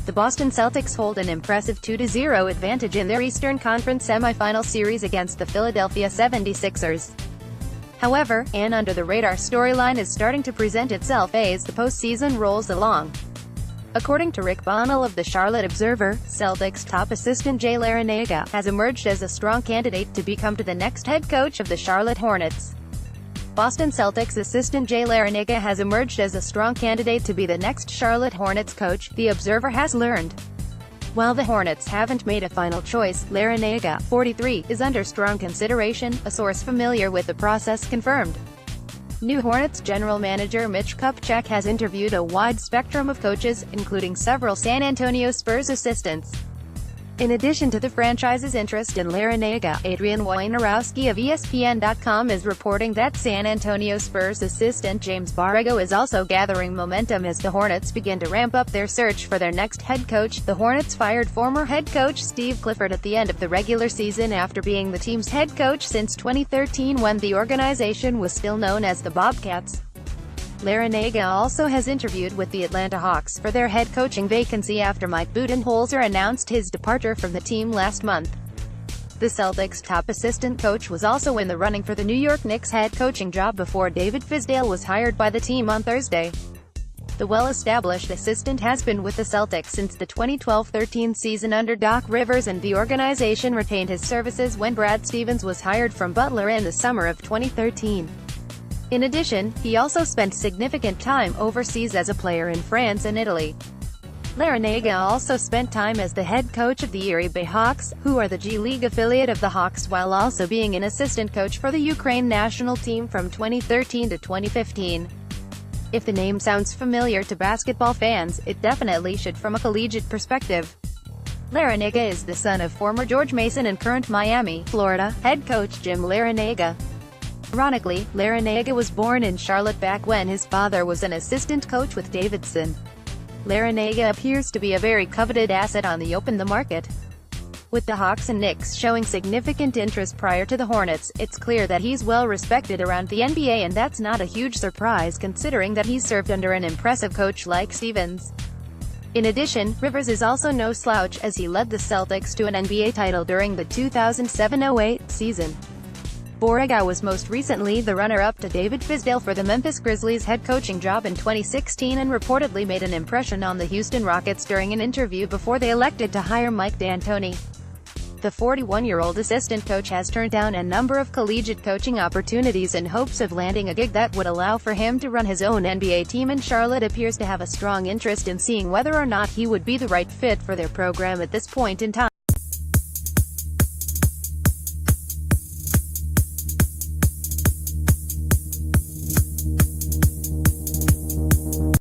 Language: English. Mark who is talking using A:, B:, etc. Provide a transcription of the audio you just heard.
A: the Boston Celtics hold an impressive 2-0 advantage in their Eastern Conference Semifinal series against the Philadelphia 76ers. However, an under-the-radar storyline is starting to present itself as the postseason rolls along. According to Rick Bonnell of the Charlotte Observer, Celtics top assistant Jay Larranaga has emerged as a strong candidate to become the next head coach of the Charlotte Hornets. Boston Celtics assistant Jay Larranaga has emerged as a strong candidate to be the next Charlotte Hornets coach, the Observer has learned. While the Hornets haven't made a final choice, Larranaga, 43, is under strong consideration, a source familiar with the process confirmed. New Hornets general manager Mitch Kupchak has interviewed a wide spectrum of coaches, including several San Antonio Spurs assistants. In addition to the franchise's interest in Larranaga, Adrian Wojnarowski of ESPN.com is reporting that San Antonio Spurs assistant James Borrego is also gathering momentum as the Hornets begin to ramp up their search for their next head coach. The Hornets fired former head coach Steve Clifford at the end of the regular season after being the team's head coach since 2013 when the organization was still known as the Bobcats. Larranaga also has interviewed with the Atlanta Hawks for their head coaching vacancy after Mike Budenholzer announced his departure from the team last month. The Celtics' top assistant coach was also in the running for the New York Knicks head coaching job before David Fizdale was hired by the team on Thursday. The well-established assistant has been with the Celtics since the 2012-13 season under Doc Rivers, and the organization retained his services when Brad Stevens was hired from Butler in the summer of 2013. In addition, he also spent significant time overseas as a player in France and Italy. Larranaga also spent time as the head coach of the Erie Bay Hawks, who are the G League affiliate of the Hawks, while also being an assistant coach for the Ukraine national team from 2013 to 2015. If the name sounds familiar to basketball fans, it definitely should from a collegiate perspective. Larranaga is the son of former George Mason and current Miami, Florida, head coach Jim Larranaga. Ironically, Larranaga was born in Charlotte back when his father was an assistant coach with Davidson. Larranaga appears to be a very coveted asset on the open market. With the Hawks and Knicks showing significant interest prior to the Hornets, it's clear that he's well respected around the NBA, and that's not a huge surprise considering that he's served under an impressive coach like Stevens. In addition, Rivers is also no slouch, as he led the Celtics to an NBA title during the 2007-08 season. Borrego was most recently the runner-up to David Fizdale for the Memphis Grizzlies head coaching job in 2016 and reportedly made an impression on the Houston Rockets during an interview before they elected to hire Mike D'Antoni. The 41-year-old assistant coach has turned down a number of collegiate coaching opportunities in hopes of landing a gig that would allow for him to run his own NBA team, and Charlotte appears to have a strong interest in seeing whether or not he would be the right fit for their program at this point in time.